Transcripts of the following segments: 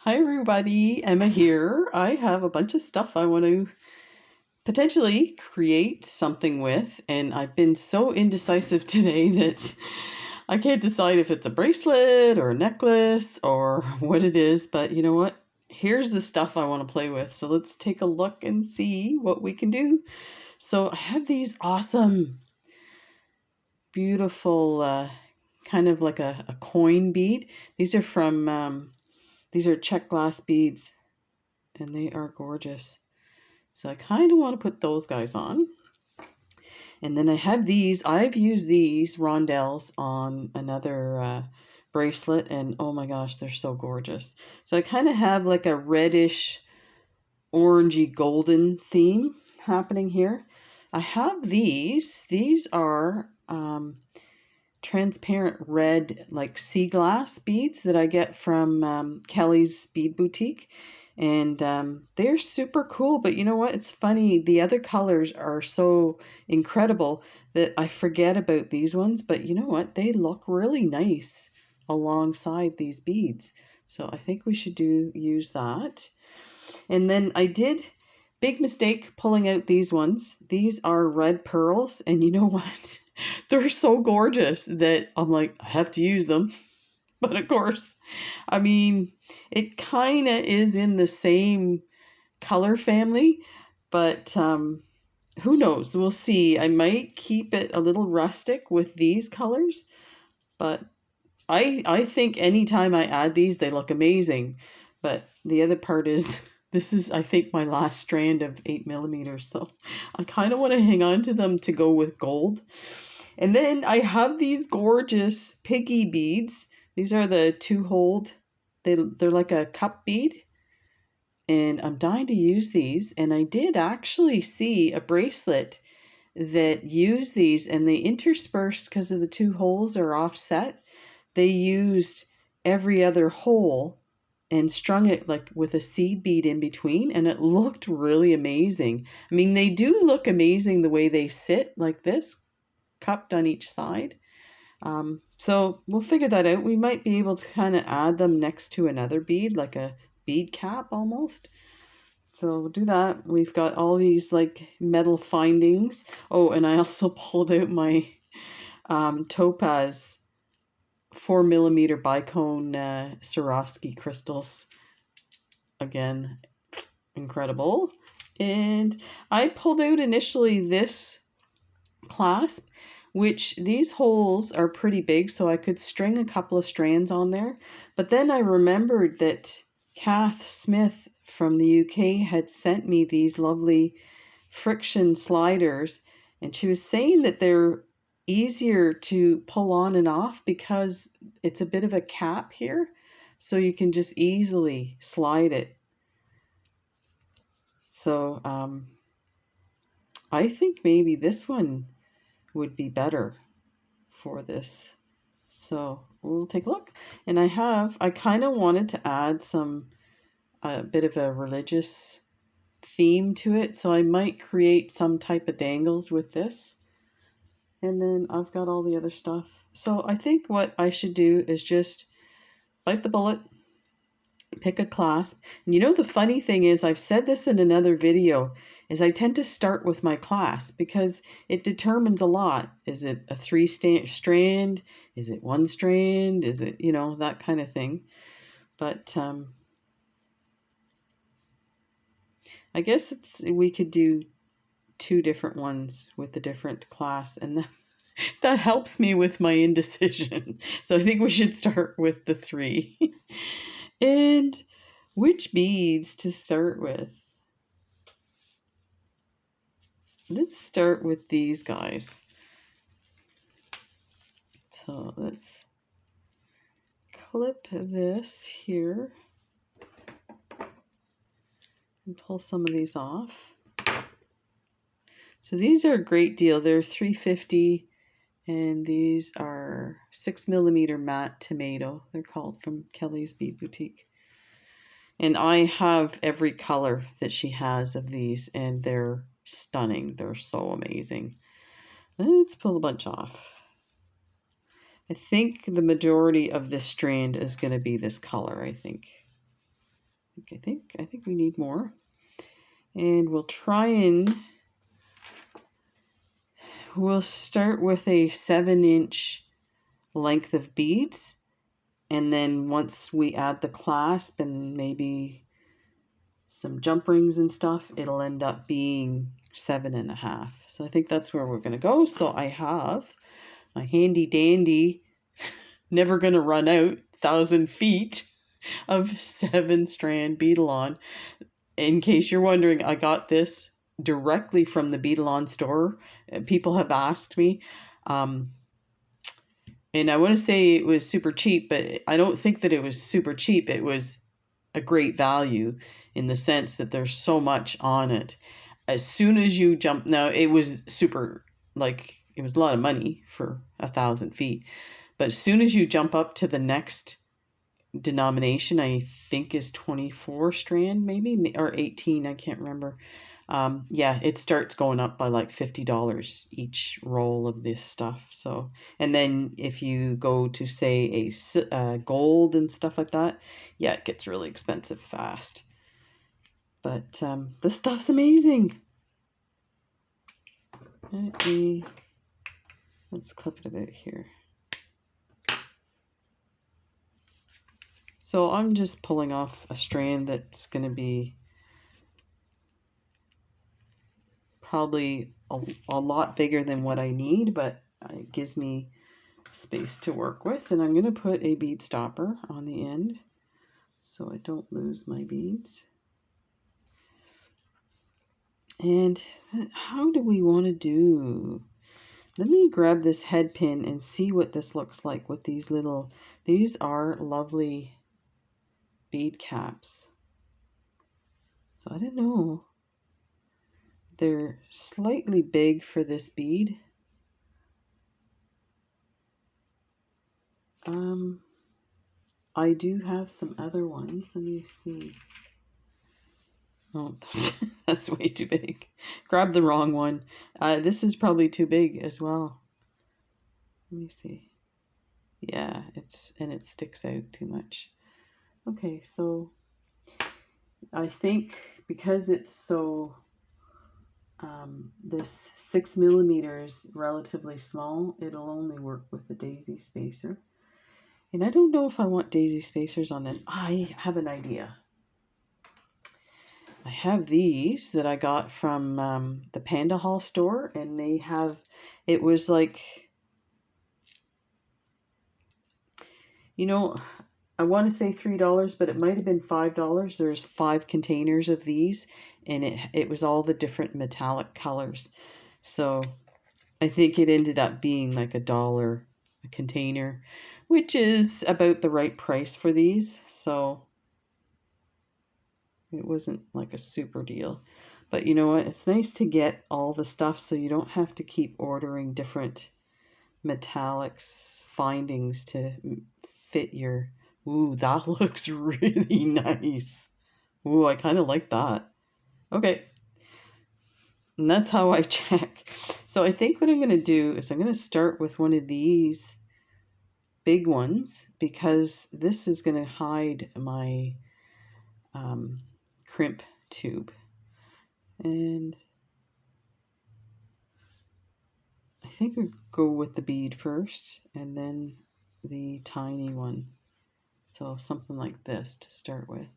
Hi everybody, Emma here. I have a bunch of stuff I want to potentially create something with, and I've been so indecisive today that I can't decide if it's a bracelet or a necklace or what it is, but you know what? Here's the stuff I want to play with. So let's take a look and see what we can do. So I have these awesome, beautiful, kind of like a coin bead. These are these are Czech glass beads and they are gorgeous. So I kind of want to put those guys on. And then I have these. I've used these rondelles on another bracelet, and oh my gosh, they're so gorgeous. So I kind of have like a reddish, orangey, golden theme happening here. I have these. These are transparent red, like sea glass beads that I get from Kelly's Bead Boutique. And they're super cool, but you know what? It's funny. The other colors are so incredible that I forget about these ones. But you know what? They look really nice alongside these beads. So I think we should use that. And then I did big mistake pulling out these ones. These are red pearls, and you know what? They're so gorgeous that I'm like, I have to use them. But of course, I mean, it kind of is in the same color family, but who knows? We'll see. I might keep it a little rustic with these colors, but I think anytime I add these, they look amazing. But the other part is this is, I think, my last strand of 8 millimeters, so I kind of want to hang on to them to go with gold. And then I have these gorgeous piggy beads. These are the 2-holed. They're like a cup bead, and I'm dying to use these. And I did actually see a bracelet that used these, and they interspersed because of the 2 holes are offset. They used every other hole and strung it like with a seed bead in between, and it looked really amazing. I mean, they do look amazing the way they sit like this, cupped on each side. So we'll figure that out. We might be able to kind of add them next to another bead, like a bead cap almost. So we'll do that. We've got all these like metal findings. Oh, and I also pulled out my topaz 4 millimeter bicone Swarovski crystals. Again, incredible. And I pulled out initially this clasp, which these holes are pretty big, so I could string a couple of strands on there. But then I remembered that Kath Smith from the UK had sent me these lovely friction sliders, and she was saying that they're easier to pull on and off because it's a bit of a cap here, so you can just easily slide it. So I think maybe this one would be better for this. So we'll take a look. And I kind of wanted to add a bit of a religious theme to it. So I might create some type of dangles with this. And then I've got all the other stuff. So I think what I should do is just bite the bullet, pick a clasp. And you know, the funny thing is, I've said this in another video, is I tend to start with my clasp because it determines a lot. Is it a 3 strand? Is it 1 strand? Is it, you know, that kind of thing. But I guess we could do 2 different ones with the different clasp, and that helps me with my indecision. So I think we should start with the 3. And which beads to start with? Let's start with these guys. So let's clip this here and pull some of these off. So these are a great deal. They're $3.50, and these are 6 millimeter matte tomato. They're called, from Kelly's Bead Boutique. And I have every color that she has of these, and they're stunning. They're so amazing. Let's pull a bunch off. I think the majority of this strand is going to be this color, I think. I think we need more. And we'll we'll start with a 7-inch length of beads, and then once we add the clasp and maybe some jump rings and stuff, it'll end up being 7.5. So I think that's where we're gonna go. So I have my handy dandy, never gonna run out 1,000 feet of 7-strand beadalon. In case you're wondering, I got this directly from the beadalon store. People have asked me, and I want to say it was super cheap, but I don't think that it was super cheap. It was a great value in the sense that there's so much on it. As soon as you jump, now it was super, like, it was a lot of money for 1,000 feet, but as soon as you jump up to the next denomination, I think is 24 strand maybe, or 18, I can't remember. Yeah, it starts going up by like $50 each roll of this stuff. So, and then if you go to say a gold and stuff like that, yeah, it gets really expensive fast. But the stuff's amazing. Let's clip it a bit here. So I'm just pulling off a strand that's going to be probably a lot bigger than what I need, but it gives me space to work with. And I'm going to put a bead stopper on the end so I don't lose my beads. And how do we want to do? Let me grab this head pin and see what this looks like with these little, these are lovely bead caps. So I don't know. They're slightly big for this bead. I do have some other ones. Let me see. Oh, that's way too big. Grab the wrong one. This is probably too big as well. Let me see. Yeah, it sticks out too much. Okay, so I think because it's so this 6 millimeters relatively small, it'll only work with the daisy spacer. And I don't know if I want daisy spacers on this. I have an idea. I have these that I got from the Panda Hall store, and they have, it was like, you know, I want to say $3, but it might have been $5. There's 5 containers of these, and it was all the different metallic colors. So I think it ended up being like $1 a container, which is about the right price for these. So it wasn't like a super deal. But you know what? It's nice to get all the stuff so you don't have to keep ordering different metallics findings to fit your... Ooh, that looks really nice. Ooh, I kind of like that. Okay. And that's how I check. So I think what I'm going to do is I'm going to start with one of these big ones because this is going to hide my crimp tube. And I think we go with the bead first and then the tiny one. So something like this to start with.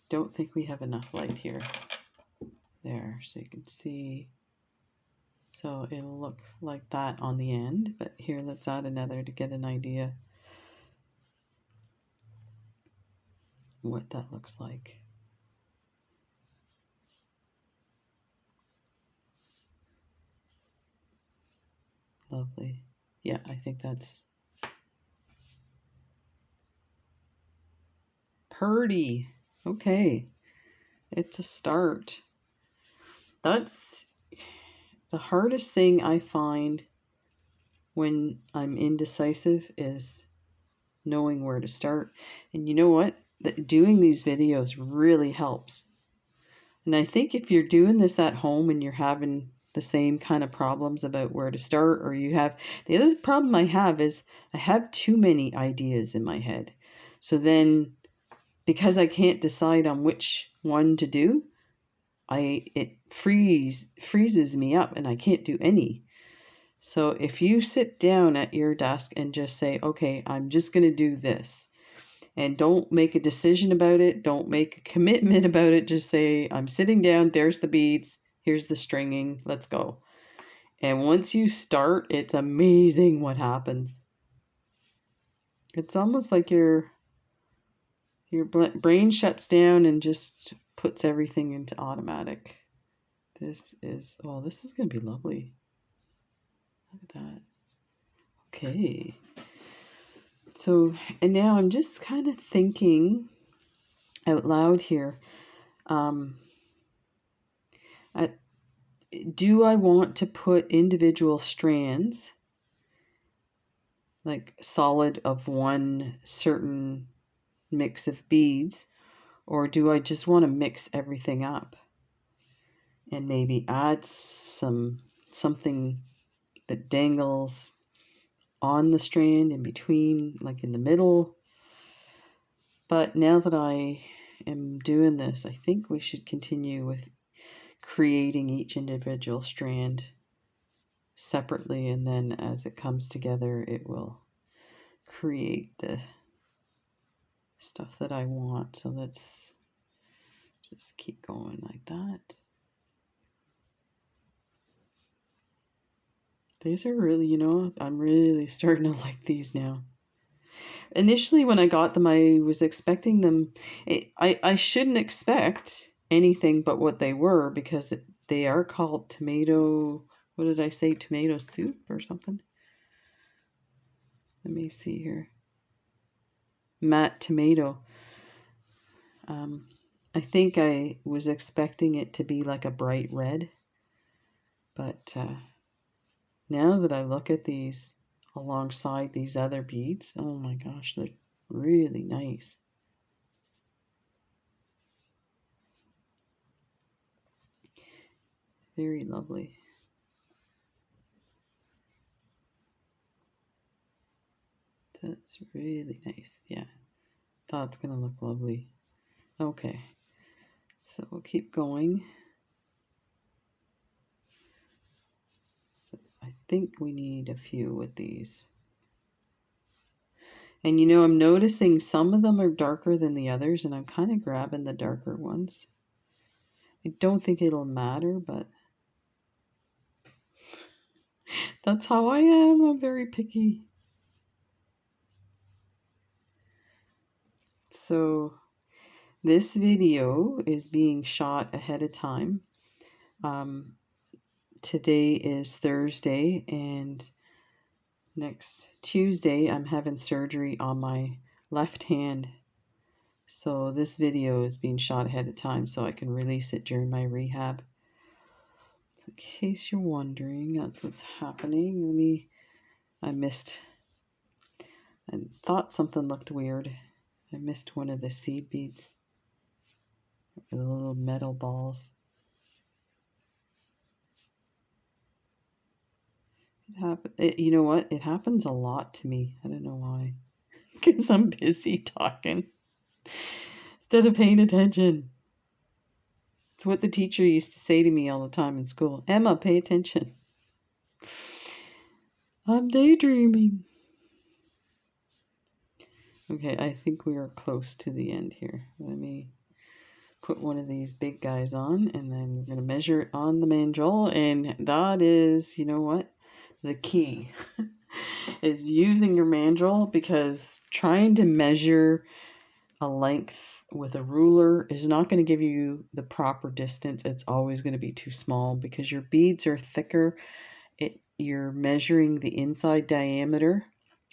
Don't think we have enough light here. There, so you can see. So it'll look like that on the end, but here let's add another to get an idea what that looks like. Lovely. Yeah, I think that's pretty. Okay, it's a start. That's the hardest thing I find when I'm indecisive is knowing where to start. And you know what? Doing these videos really helps. And I think if you're doing this at home and you're having the same kind of problems about where to start, or you have, the other problem I have is I have too many ideas in my head. So then because I can't decide on which one to do, it freezes me up and I can't do any. So if you sit down at your desk and just say, okay, I'm just going to do this, and don't make a decision about it, don't make a commitment about it, just say, I'm sitting down, there's the beads, here's the stringing, let's go. And once you start, it's amazing what happens. It's almost like your brain shuts down and just puts everything into automatic. This is going to be lovely. Look at that. Okay. So, and now I'm just kind of thinking out loud here. Do I want to put individual strands, like solid of one certain mix of beads, or do I just want to mix everything up and maybe add something that dangles on the strand in between, like in the middle? But now that I am doing this, I think we should continue with creating each individual strand separately, and then as it comes together, it will create the stuff that I want. So let's just keep going like that. These are really, I'm really starting to like these now. Initially, when I got them, I was expecting them. I shouldn't expect anything but what they were, because they are called tomato. What did I say? Tomato soup or something? Let me see here. Matte tomato. I think I was expecting it to be like a bright red, but now that I look at these alongside these other beads, oh my gosh, they're really nice. Very lovely. That's really nice. Yeah, that's gonna look lovely. Okay, so we'll keep going. So I think we need a few with these. And I'm noticing some of them are darker than the others, and I'm kind of grabbing the darker ones. I don't think it'll matter, but that's how I am. I'm very picky. So this video is being shot ahead of time. Today is Thursday, and next Tuesday I'm having surgery on my left hand. So this video is being shot ahead of time so I can release it during my rehab. In case you're wondering, that's what's happening. I thought something looked weird. I missed one of the seed beads. The little metal balls. You know what? It happens a lot to me. I don't know why. Because I'm busy talking instead of paying attention. It's what the teacher used to say to me all the time in school. Emma, pay attention. I'm daydreaming. Okay, I think we are close to the end here. Let me put one of these big guys on, and then we're going to measure it on the mandrel. And that is, you know what? The key is using your mandrel, because trying to measure a length with a ruler is not going to give you the proper distance. It's always going to be too small because your beads are thicker. You're measuring the inside diameter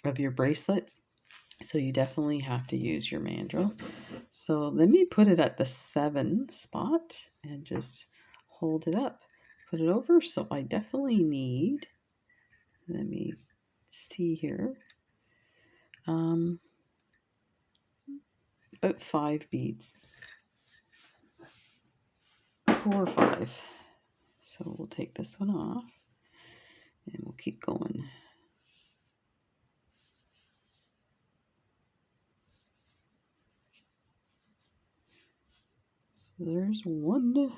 of your bracelet, so you definitely have to use your mandrel. So let me put it at the 7 spot and just hold it up, put it over. So I definitely need, let me see here, about 5 beads, 4 or 5. So we'll take this one off and we'll keep going. There's one,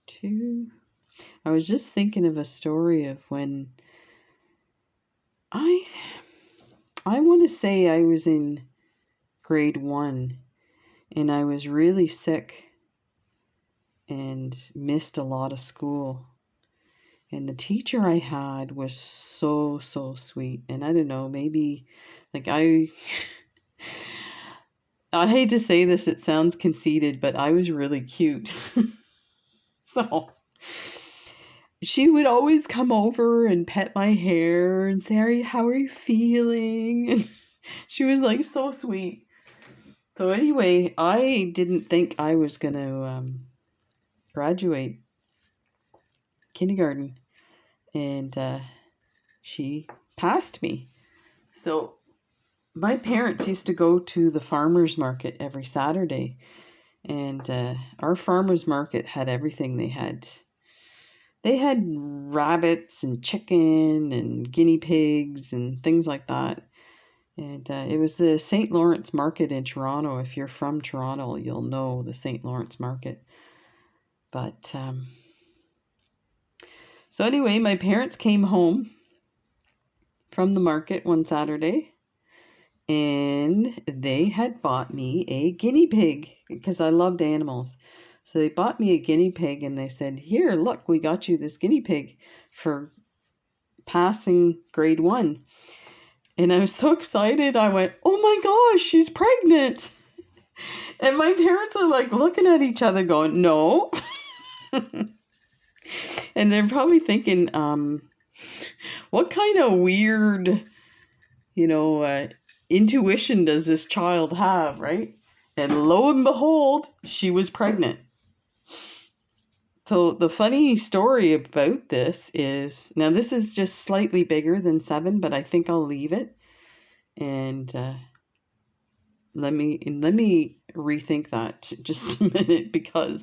two. I was just thinking of a story of when I I want to say I was in grade 1 and I was really sick and missed a lot of school. And the teacher I had was so sweet. And I don't know, maybe like I hate to say this, it sounds conceited, but I was really cute. So she would always come over and pet my hair and say, how are you feeling? And she was like so sweet. So anyway, I didn't think I was going to graduate kindergarten, and she passed me. So my parents used to go to the farmers market every Saturday, and our farmers market had everything. They had rabbits and chicken and guinea pigs and things like that. And it was the St. Lawrence Market in Toronto. If you're from Toronto, you'll know the St. Lawrence Market. But so anyway, my parents came home from the market one Saturday, and they had bought me a guinea pig because I loved animals. So they bought me a guinea pig and they said, "Here, look, we got you this guinea pig for passing grade 1." And I was so excited. I went, "Oh my gosh, she's pregnant." And my parents are like looking at each other going, "No." And they're probably thinking, what kind of weird, you know, intuition does this child have, right? And lo and behold, she was pregnant. So the funny story about this is, now this is just slightly bigger than 7, but I think I'll leave it. And let me rethink that just a minute, because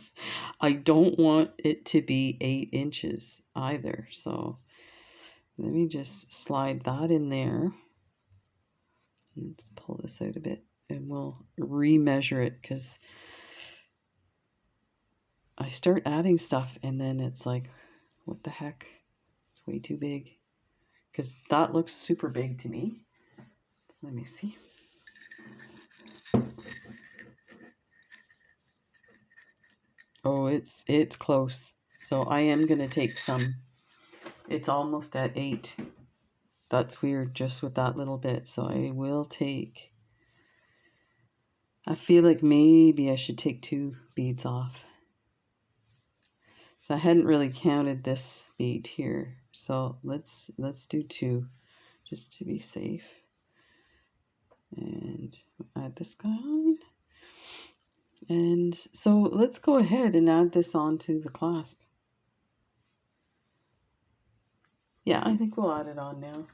I don't want it to be 8 inches either. So let me just slide that in there. Let's pull this out a bit and we'll remeasure it, because I start adding stuff and then it's like, what the heck? It's way too big. Because that looks super big to me. Let me see. Oh, it's close. So I am going to take some. It's almost at 8. That's weird just with that little bit. So I will take, I feel like maybe I should take 2 beads off. So I hadn't really counted this bead here. So let's do 2 just to be safe. And add this guy on. And so let's go ahead and add this onto the clasp. Yeah, I think we'll add it on now.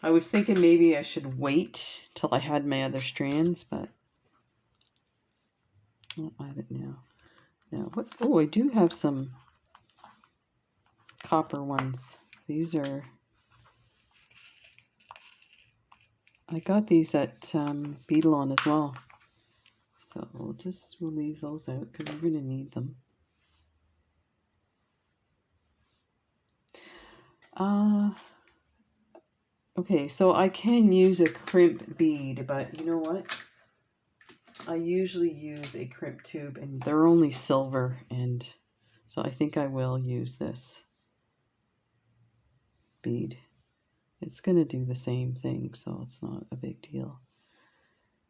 I was thinking maybe I should wait till I had my other strands, but I'll add it now. Now, what? Oh, I do have some copper ones. These are, I got these at Beadalon as well. So we'll leave those out because we're going to need them. Okay, so I can use a crimp bead, but you know what? I usually use a crimp tube, and they're only silver, and so I think I will use this bead. It's going to do the same thing, so it's not a big deal.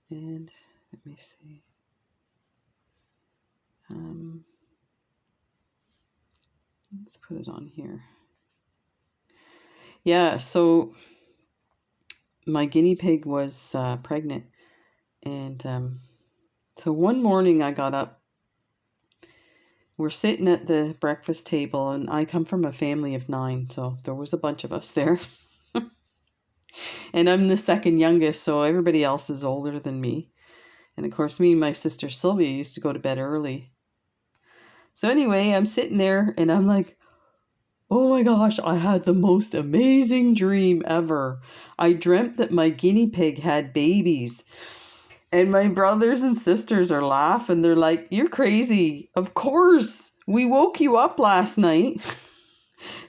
And let me see. Let's put it on here. Yeah, so my guinea pig was pregnant, and so one morning I got up. We're sitting at the breakfast table, and I come from a family of 9, so there was a bunch of us there. And I'm the second youngest, so everybody else is older than me. And of course, me and my sister Sylvia used to go to bed early. So anyway, I'm sitting there, and I'm like, Oh my gosh, I had the most amazing dream ever. I dreamt that my guinea pig had babies. And my brothers and sisters are laughing. They're like, "You're crazy. Of course. We woke you up last night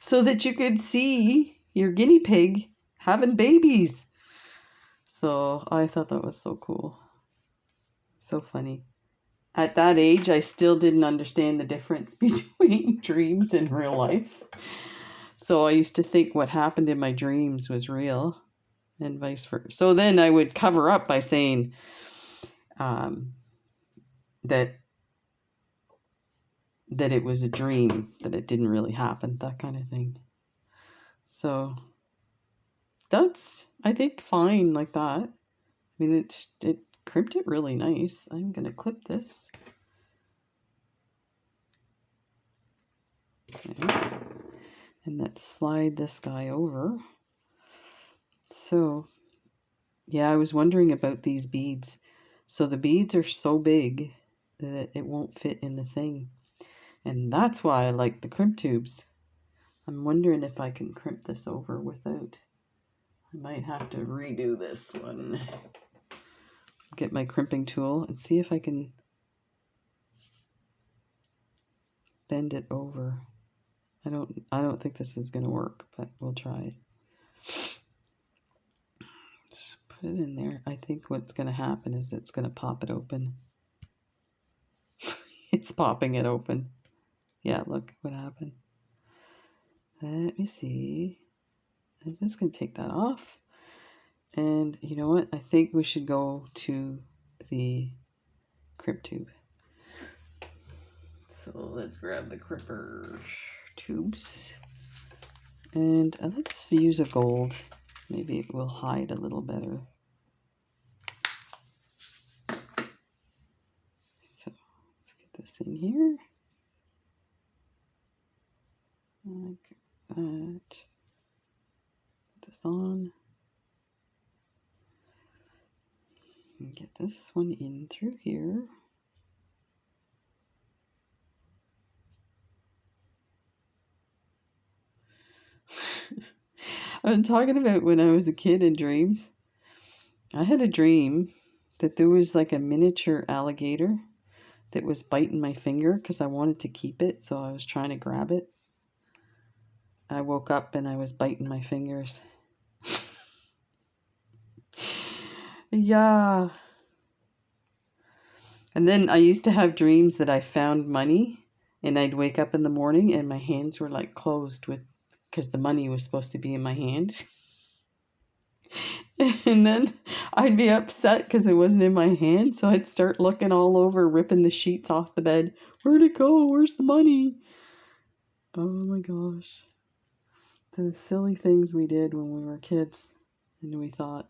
so that you could see your guinea pig having babies." So I thought that was so cool. So funny. At that age, I still didn't understand the difference between dreams and real life. So I used to think what happened in my dreams was real and vice versa. So then I would cover up by saying um, that it was a dream, that it didn't really happen, that kind of thing. So that's, I think, fine like that. I mean, it crimped it really nice. I'm gonna clip this. Okay. And let's slide this guy over. So yeah, I was wondering about these beads. So the beads are so big that it won't fit in the thing. And that's why I like the crimp tubes. I'm wondering if I can crimp this over without. I might have to redo this one. Get my crimping tool and see if I can bend it over. I don't think this is gonna work, but we'll try. Just put it in there. I think what's gonna happen is it's gonna pop it open. It's popping it open. Yeah, look what happened. Let me see. I'm just gonna take that off. And you know what? I think we should go to the crimp tube. So let's grab the crimper tubes. And let's use a gold. Maybe it will hide a little better. So let's get this in here. Like that. Put this on. And get this one in through here. I'm talking about when I was a kid in dreams. I had a dream that there was like a miniature alligator that was biting my finger because I wanted to keep it, so I was trying to grab it. I woke up and I was biting my fingers. Yeah. And then I used to have dreams that I found money and I'd wake up in the morning and my hands were like closed with, because the money was supposed to be in my hand. And then I'd be upset because it wasn't in my hand, so I'd start looking all over, ripping the sheets off the bed. Where'd it go? Where's the money? Oh my gosh. The silly things we did when we were kids and we thought.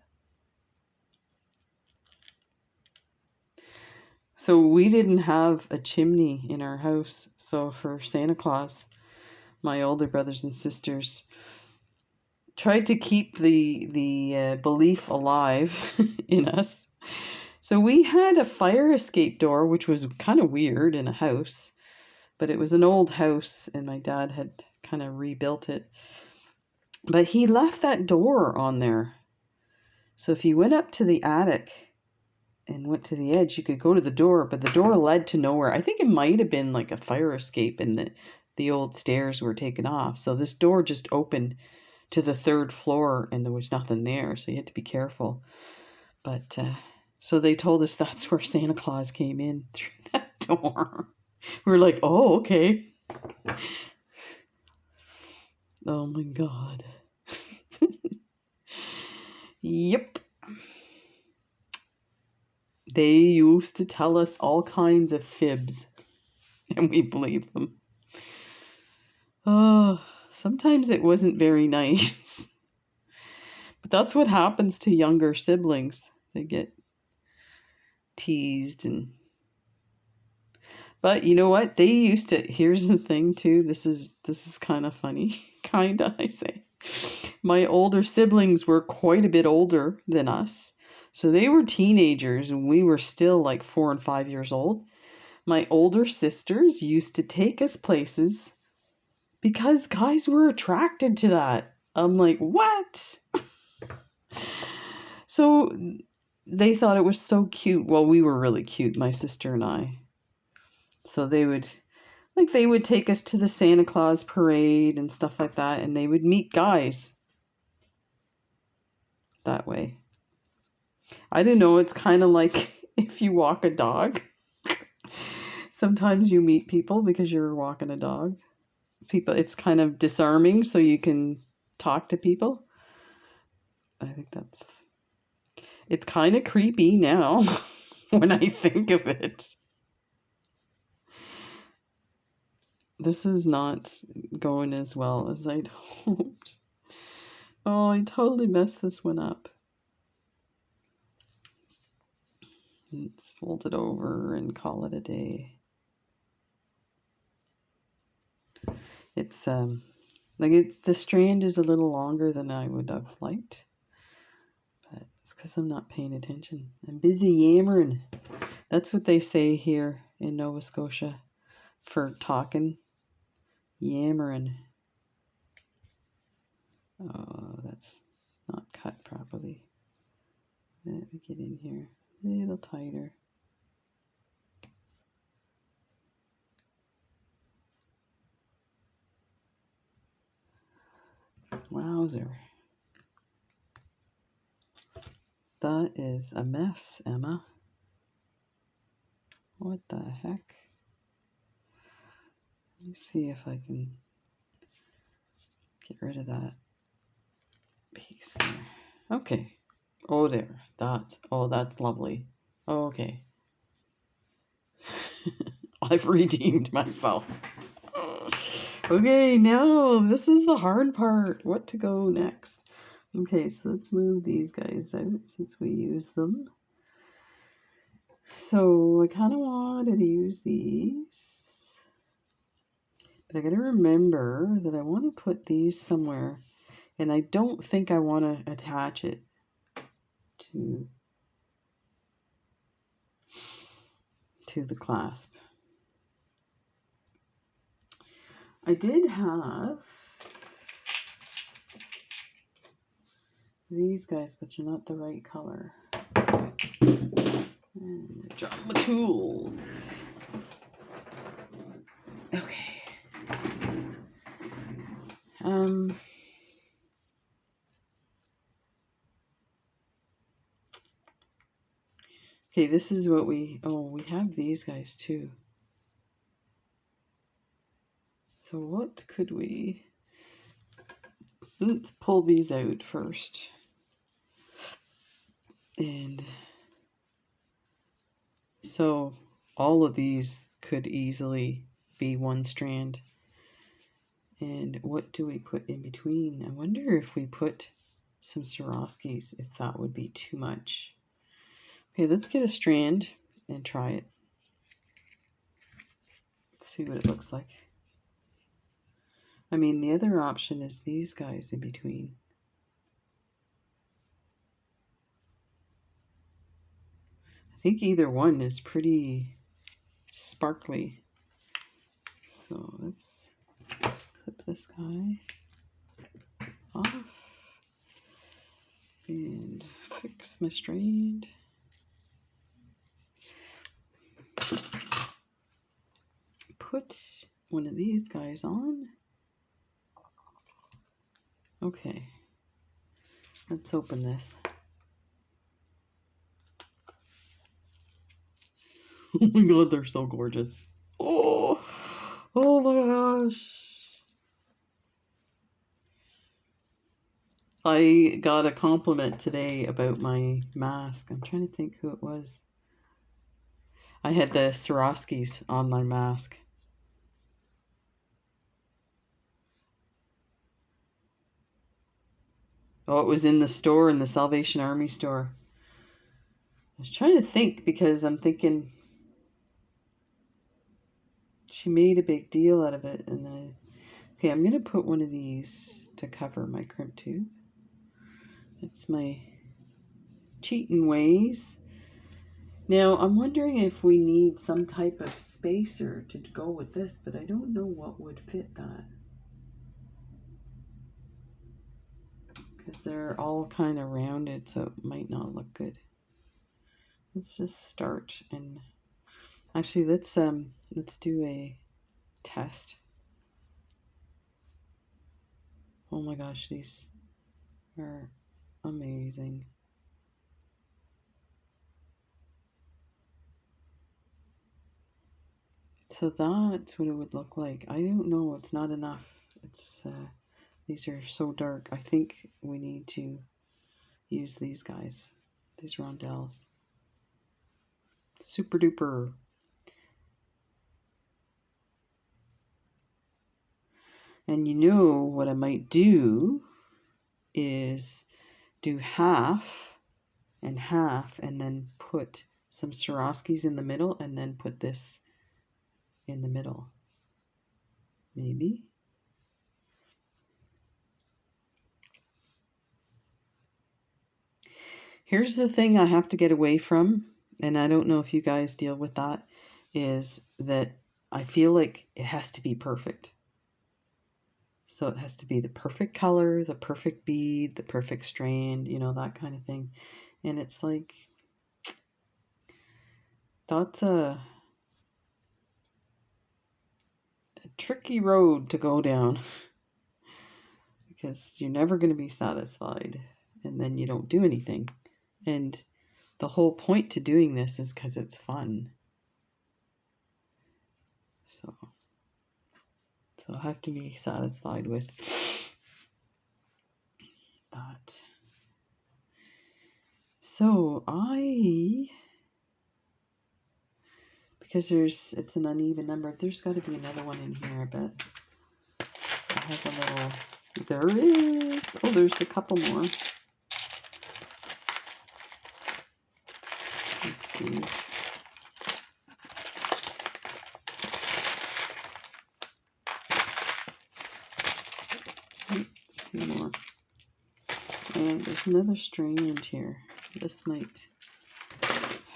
So we didn't have a chimney in our house. So for Santa Claus, my older brothers and sisters tried to keep the belief alive in us. So we had a fire escape door, which was kind of weird in a house, but it was an old house and my dad had kind of rebuilt it. But he left that door on there. So if you went up to the attic and went to the edge, you could go to the door, but the door led to nowhere. I think it might have been like a fire escape and the old stairs were taken off. So this door just opened to the third floor and there was nothing there, so you had to be careful. But so they told us that's where Santa Claus came in, through that door. We were like, oh, okay. Oh my God. Yep. They used to tell us all kinds of fibs, and we believed them. Oh, sometimes it wasn't very nice. But that's what happens to younger siblings. They get teased and but you know what? They used to, here's the thing too, this is kind of funny. Kinda, I say. My older siblings were quite a bit older than us. So they were teenagers and we were still like 4 and 5 years old. My older sisters used to take us places because guys were attracted to that. I'm like, what? So they thought it was so cute. Well, we were really cute, my sister and I. So they would take us to the Santa Claus parade and stuff like that, and they would meet guys that way. I don't know, it's kind of like if you walk a dog. Sometimes you meet people because you're walking a dog. It's kind of disarming so you can talk to people. I think it's kind of creepy now when I think of it. This is not going as well as I'd hoped. Oh, I totally messed this one up. Let's fold it over and call it a day. It's the strand is a little longer than I would have liked, but it's because I'm not paying attention. I'm busy yammering. That's what they say here in Nova Scotia for talking. Yammering. Oh, that's not cut properly. Let me get in here a little tighter. Wowzer. That is a mess, Emma. What the heck? Let me see if I can get rid of that piece there. Okay. Oh, there. That's lovely. Okay. I've redeemed myself. Okay, now this is the hard part. What to go next? Okay, so let's move these guys out since we use them. So I kind of wanted to use these, but I got to remember that I want to put these somewhere, and I don't think I want to attach it to the clasp. I did have these guys, but they're not the right color. And drop my tools. Okay. Okay, this is what we have these guys too. So what could we, let's pull these out first. And so all of these could easily be one strand. And what do we put in between? I wonder if we put some Swarovskis, if that would be too much. Okay, let's get a strand and try it. See what it looks like. I mean, the other option is these guys in between. I think either one is pretty sparkly. So let's clip this guy off and fix my strand. Put one of these guys on. Okay, let's open this. Oh my god, they're so gorgeous. Oh my gosh. I got a compliment today about my mask. I'm trying to think who it was. I had the Swarovskis on my mask. Oh, it was in the store, in the Salvation Army store. I was trying to think because I'm thinking she made a big deal out of it. And okay, I'm going to put one of these to cover my crimp tube. It's my cheating ways. Now, I'm wondering if we need some type of spacer to go with this, but I don't know what would fit that. because they're all kind of rounded, so it might not look good. Let's just start, and actually let's do a test. Oh my gosh, these are amazing. So that's what it would look like. I don't know, it's not enough. It's these are so dark. I think we need to use these guys, these rondelles. Super duper. And you know what I might do is do half and half, and then put some Swarovskis in the middle, and then put this in the middle. Maybe. Here's the thing I have to get away from, and I don't know if you guys deal with that, is that I feel like it has to be perfect. So it has to be the perfect color, the perfect bead, the perfect strand, you know, that kind of thing. And it's like, that's a tricky road to go down, because you're never going to be satisfied, and then you don't do anything. And the whole point to doing this is because it's fun. So I have to be satisfied with that. So because it's an uneven number, there's got to be another one in here, I bet. I have a little, there is, oh, there's a couple more. Let's see. Two more. And there's another strand here. This might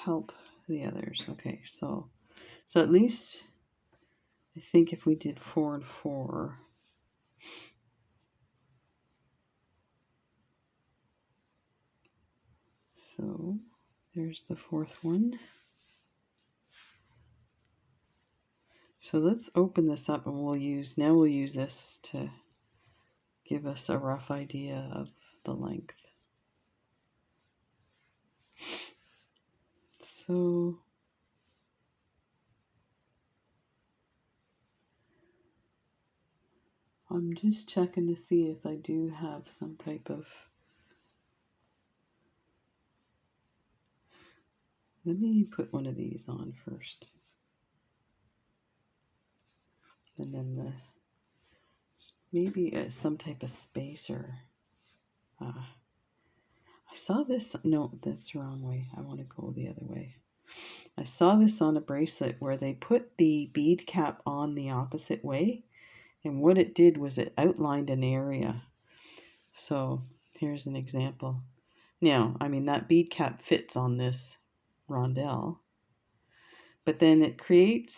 help the others. Okay, so at least I think if we did 4 and 4, so there's the 4th one. So let's open this up, and we'll use this to give us a rough idea of the length. So I'm just checking to see if I do have some type of, let me put one of these on first. And then maybe some type of spacer. I saw this, no, that's the wrong way. I want to go the other way. I saw this on a bracelet where they put the bead cap on the opposite way, and what it did was it outlined an area. So here's an example. Now, I mean, that bead cap fits on this rondelle, but then it creates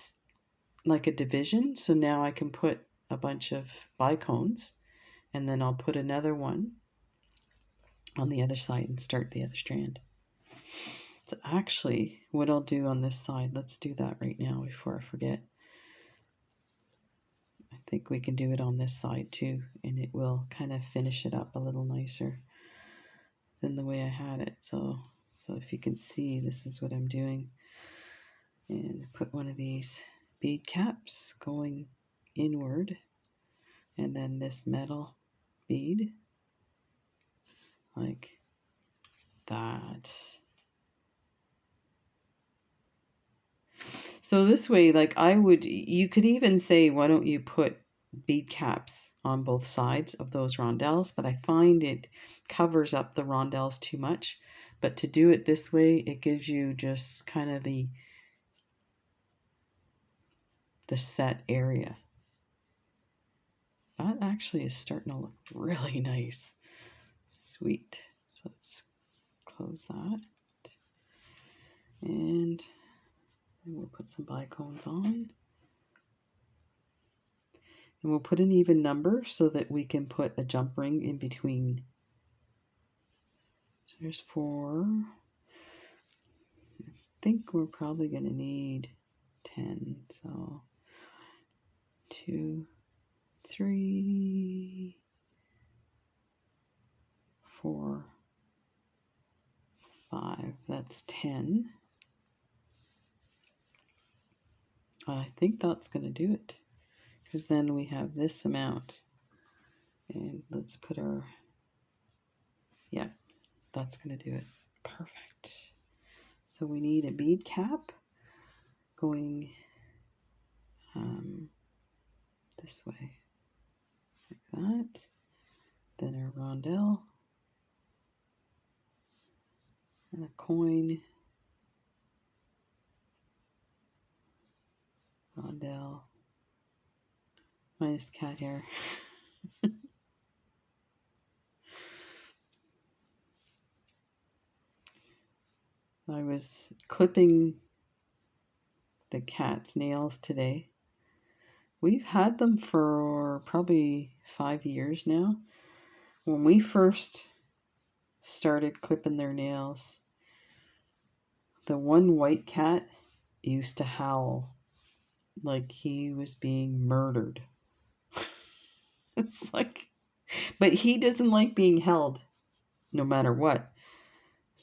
like a division. So now I can put a bunch of bicones, and then I'll put another one on the other side and start the other strand. So actually, what I'll do on this side, let's do that right now before I forget. I think we can do it on this side too, and it will kind of finish it up a little nicer than the way I had it. So if you can see, this is what I'm doing. And put one of these bead caps going inward, and then this metal bead like that. So this way, like you could even say, why don't you put bead caps on both sides of those rondelles? But I find it covers up the rondelles too much. But to do it this way, it gives you just kind of the set area. That actually is starting to look really nice. Sweet. So let's close that. And we'll put some bicones on. And we'll put an even number so that we can put a jump ring in between There's 4. I think we're probably going to need 10. So 2, 3, 4, 5. That's 10. I think that's going to do it, because then we have this amount. And let's put our, yeah, that's going to do it. Perfect. So we need a bead cap going this way, like that. Then our rondelle and a coin, rondelle, minus cat hair. I was clipping the cat's nails today. We've had them for probably 5 years now. When we first started clipping their nails, the one white cat used to howl like he was being murdered. It's like, but he doesn't like being held no matter what.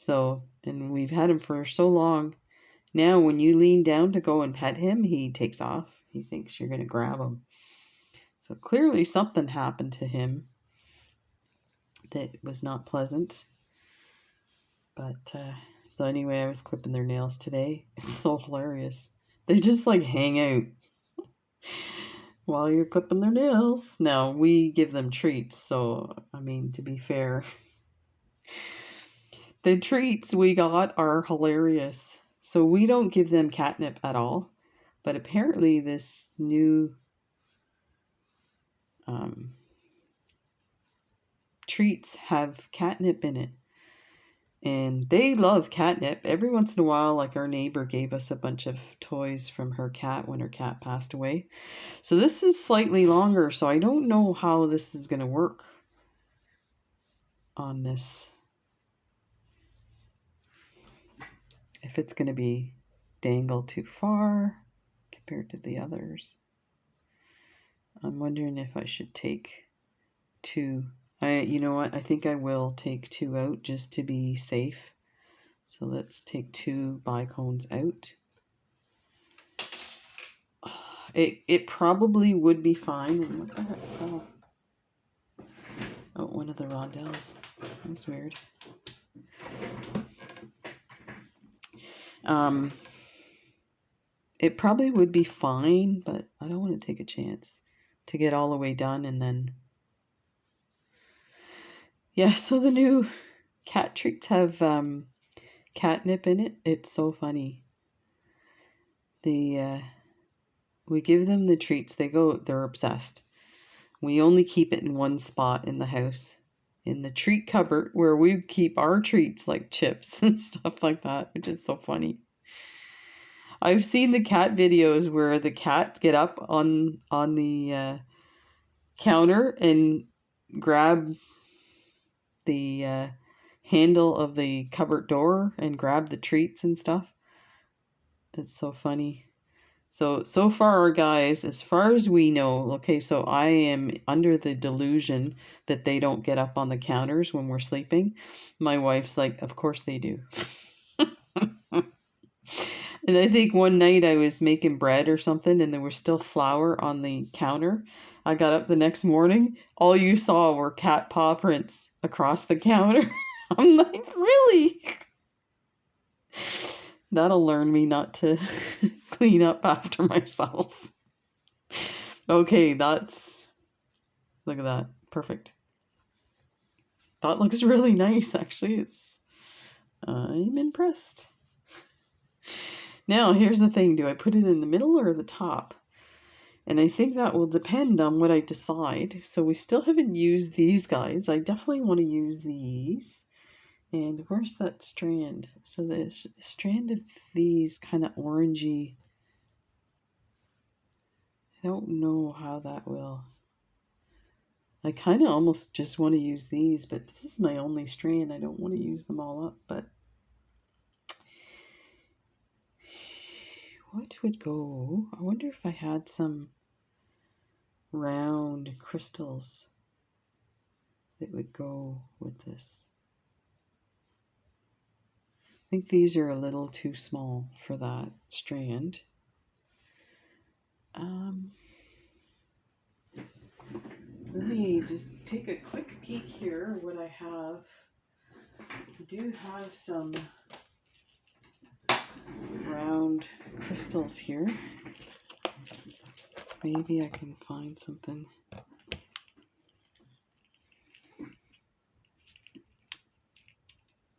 So, and we've had him for so long. Now when you lean down to go and pet him, he takes off. He thinks you're going to grab him. So clearly something happened to him that was not pleasant. But, so anyway, I was clipping their nails today. It's so hilarious. They just like hang out while you're clipping their nails. Now, we give them treats, so, I mean, to be fair, the treats we got are hilarious. So we don't give them catnip at all, but apparently this new treats have catnip in it. And they love catnip. Every once in a while, like our neighbor gave us a bunch of toys from her cat when her cat passed away. So this is slightly longer, so I don't know how this is going to work on this. If it's going to be dangled too far compared to the others. I'm wondering if I should take 2. You know what? I think I will take 2 out just to be safe. So let's take 2 bicones out. It probably would be fine. And what the heck? Oh, one of the rondelles. That's weird. It probably would be fine, but I don't want to take a chance to get all the way done and then. Yeah, so the new cat treats have catnip in it. It's so funny. We give them the treats. They're obsessed. We only keep it in one spot in the house, in the treat cupboard where we keep our treats like chips and stuff like that, which is so funny. I've seen the cat videos where the cats get up on the counter and grab the handle of the cupboard door and grab the treats and stuff. It's so funny. So far, guys, as far as we know, okay, so I am under the delusion that they don't get up on the counters when we're sleeping. My wife's like, of course they do. And I think one night I was making bread or something and there was still flour on the counter. I got up the next morning, all you saw were cat paw prints across the counter. I'm like, really? That'll learn me not to clean up after myself. Okay, look at that. Perfect. That looks really nice, actually. I'm impressed. Now, here's the thing. Do I put it in the middle or the top? And I think that will depend on what I decide. So we still haven't used these guys. I definitely want to use these. And where's that strand? So the strand of these kind of orangey. I don't know how that will. I kind of almost just want to use these, but this is my only strand. I don't want to use them all up, but what would go? I wonder if I had some round crystals that would go with this. I think these are a little too small for that strand. Let me just take a quick peek here what I have. I do have some round crystals here. Maybe I can find something.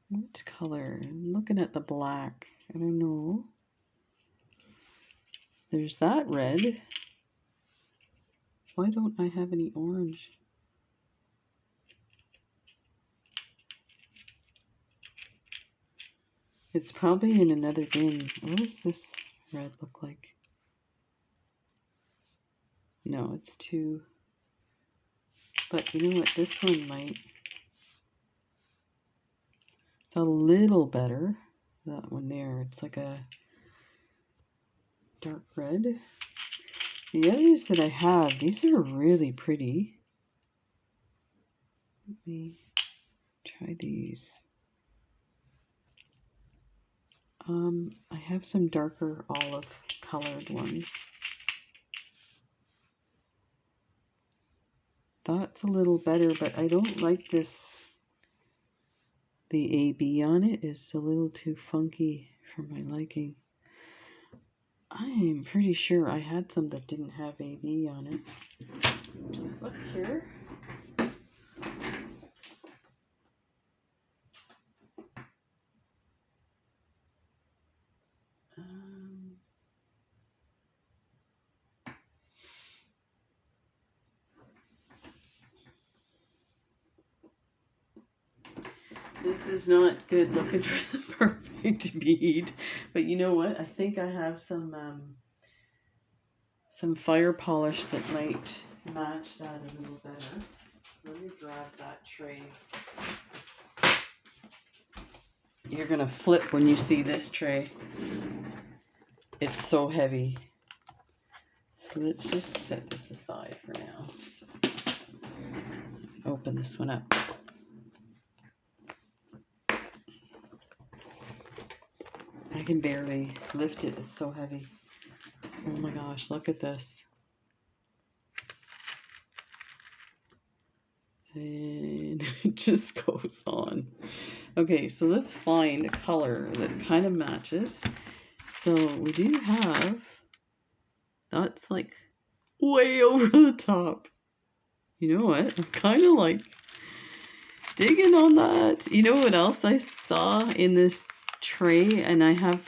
What color? I'm looking at the black. I don't know. There's that red. Why don't I have any orange? It's probably in another bin. What does this red look like? No, it's too... But you know what? This one might... It's a little better. That one there. It's like a dark red. The others that I have, these are really pretty. Let me try these. I have some darker olive colored ones. That's a little better, but I don't like this. The AB on it is a little too funky for my liking. I'm pretty sure I had some that didn't have AB on it. Just look here. This is not good looking for the perfect bead, but you know what? I think I have some fire polish that might match that a little better. So let me grab that tray. You're gonna flip when you see this tray. It's so heavy. So let's just set this aside for now. Open this one up. I can barely lift it, it's so heavy. Oh my gosh, look at this. And it just goes on. Okay, so let's find a color that kind of matches. So we do have, that's like way over the top. You know what? I'm kind of like digging on that. You know what else I saw in this tray? And I have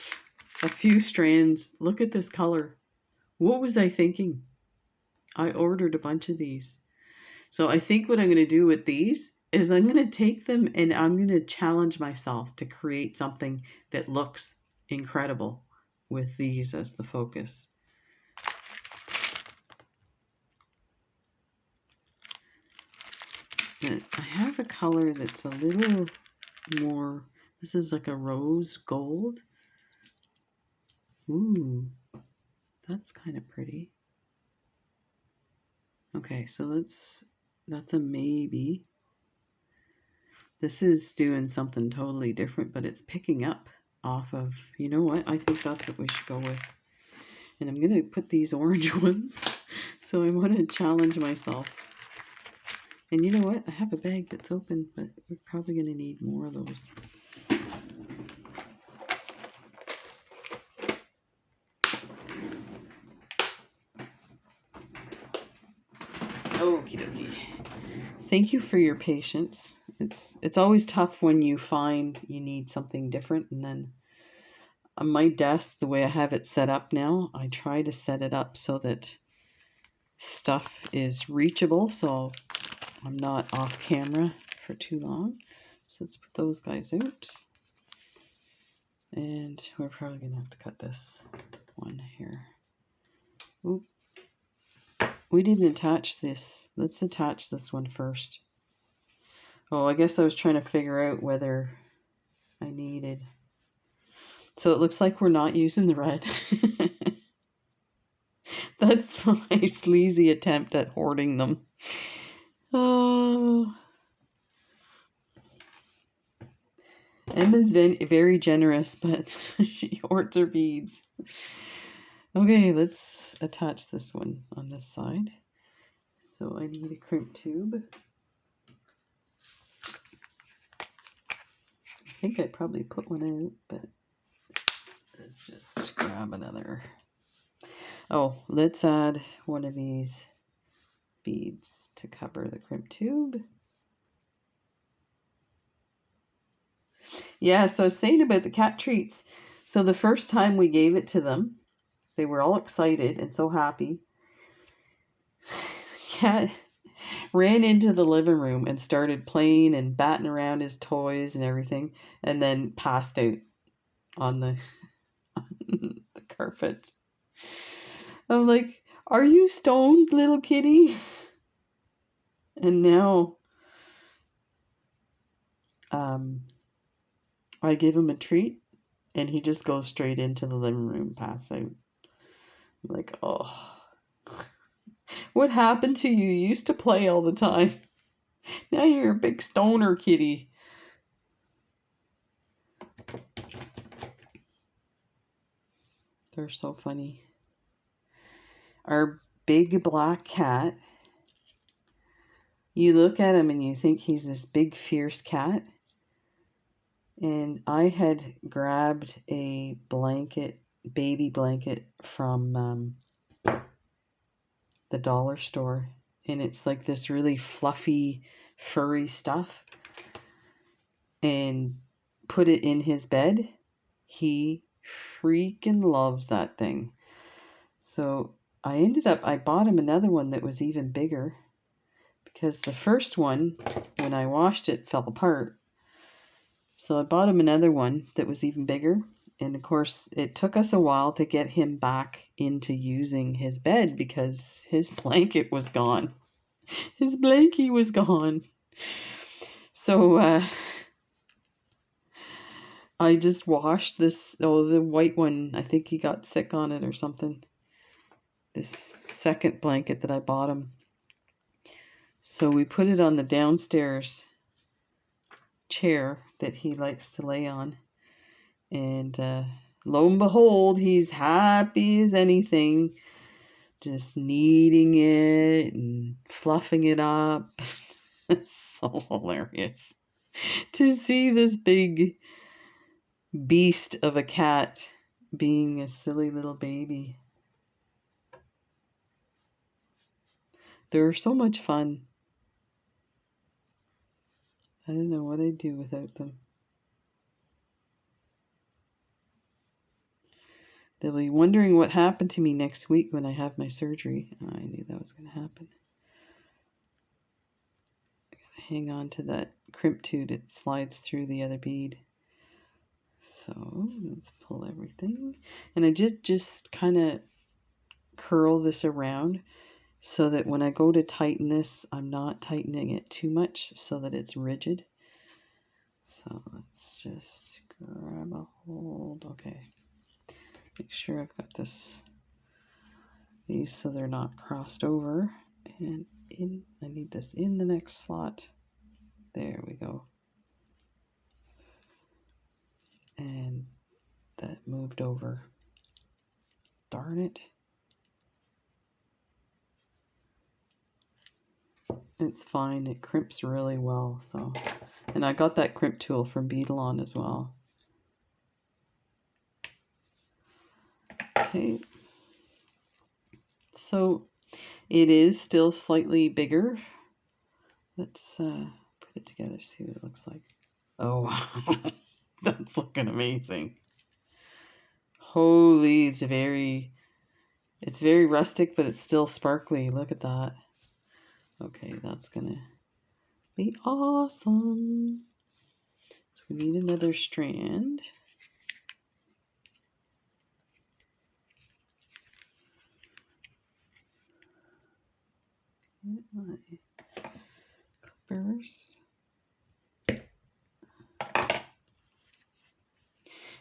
a few strands. Look at this color. What was I thinking? I ordered a bunch of these. So I think what I'm going to do with these is I'm going to take them and I'm going to challenge myself to create something that looks incredible with these as the focus. But I have a color that's a little more, this is like a rose gold. Ooh, that's kind of pretty. Okay, so that's a maybe. This is doing something totally different, but it's picking up off of, you know what, I think that's what we should go with. And I'm going to put these orange ones, so I want to challenge myself. And you know what, I have a bag that's open, but we're probably going to need more of those. Okie dokie. Thank you for your patience. It's always tough when you find you need something different, and then on my desk, the way I have it set up now, I try to set it up so that stuff is reachable, so I'm not off camera for too long. So let's put those guys out. And we're probably gonna have to cut this one here. Oop. We didn't attach this. Let's attach this one first. Oh, I guess I was trying to figure out whether I needed. So it looks like we're not using the red. That's my sleazy attempt at hoarding them. Oh. Emma's very generous, but she hoards her beads. Okay, let's attach this one on this side. So I need a crimp tube. I think I probably put one out, but let's just grab another. Oh, let's add one of these beads to cover the crimp tube. Yeah, so I was saying about the cat treats. So the first time we gave it to them, they were all excited and so happy. Cat ran into the living room and started playing and batting around his toys and everything, and then passed out on the, the carpet. I'm like, are you stoned, little kitty? And now I give him a treat and he just goes straight into the living room, pass out. I'm like, oh, what happened to you? You used to play all the time. Now you're a big stoner kitty. They're so funny. Our big black cat, you look at him and you think he's this big fierce cat. And I had grabbed a blanket, baby blanket from the dollar store. And it's like this really fluffy, furry stuff. And put it in his bed. He freaking loves that thing. So I bought him another one that was even bigger. Because the first one, when I washed it, fell apart. So I bought him another one that was even bigger. And of course, it took us a while to get him back into using his bed because his blanket was gone. His blankie was gone. So I just washed this, the white one. I think he got sick on it or something. This second blanket that I bought him. So we put it on the downstairs chair that he likes to lay on. And lo and behold, he's happy as anything. Just kneading it and fluffing it up. It's so hilarious to see this big beast of a cat being a silly little baby. They're so much fun. I don't know what I'd do without them. They'll be wondering what happened to me next week when I have my surgery. I knew that was going to happen. I gotta hang on to that crimp tube. It slides through the other bead. So let's pull everything. And I just kind of curl this around so that when I go to tighten this, I'm not tightening it too much so that it's rigid. So let's just grab a hold. Okay. Make sure I've got these so they're not crossed over. And I need this in the next slot. There we go. And that moved over. Darn it. It's fine. It crimps really well. So, and I got that crimp tool from Beadalon as well. Okay. So it is still slightly bigger. Let's put it together, see what it looks like. Oh, that's looking amazing. Holy, it's very rustic, but it's still sparkly. Look at that. Okay, that's gonna be awesome. So we need another strand. my clippers.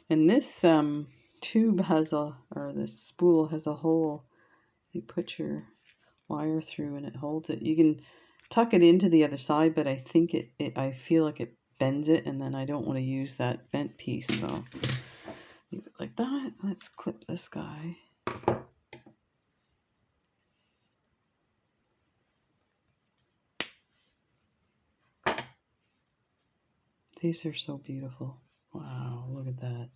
And this tube has this spool has a hole. You put your wire through and it holds it. You can tuck it into the other side, but I think I feel like it bends it, and then I don't want to use that bent piece, so leave it like that. Let's clip this guy. These are so beautiful. Wow, look at that.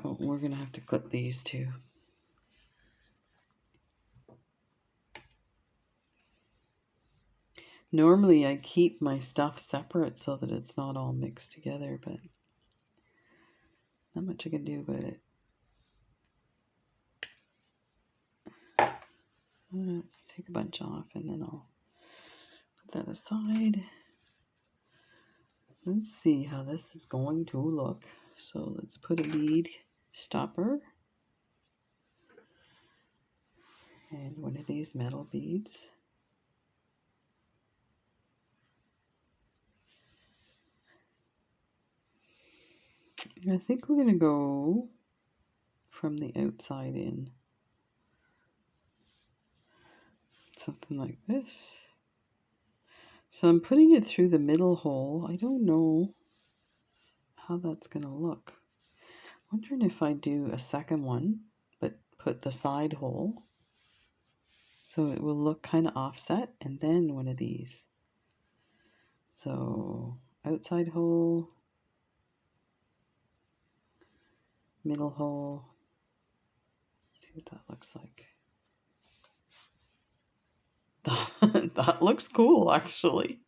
Oh, we're gonna have to clip these too. Normally I keep my stuff separate so that it's not all mixed together, but not much I can do about it. Let's take a bunch off and then I'll put that aside. Let's see how this is going to look. So let's put a bead stopper and one of these metal beads. I think we're going to go from the outside in. Something like this. So I'm putting it through the middle hole. I don't know how that's going to look. Wondering if I do a second one, but put the side hole so it will look kind of offset, and then one of these. So outside hole, middle hole. See what that looks like. That looks cool, actually.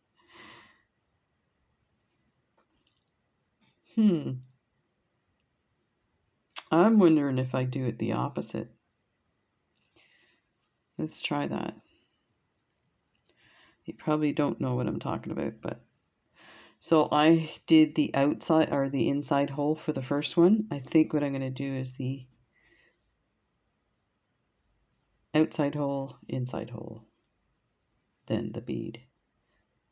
I'm wondering if I do it the opposite. Let's try that. You probably don't know what I'm talking about, but so I did the outside or the inside hole for the first one. I think what I'm going to do is the outside hole, inside hole, then the bead,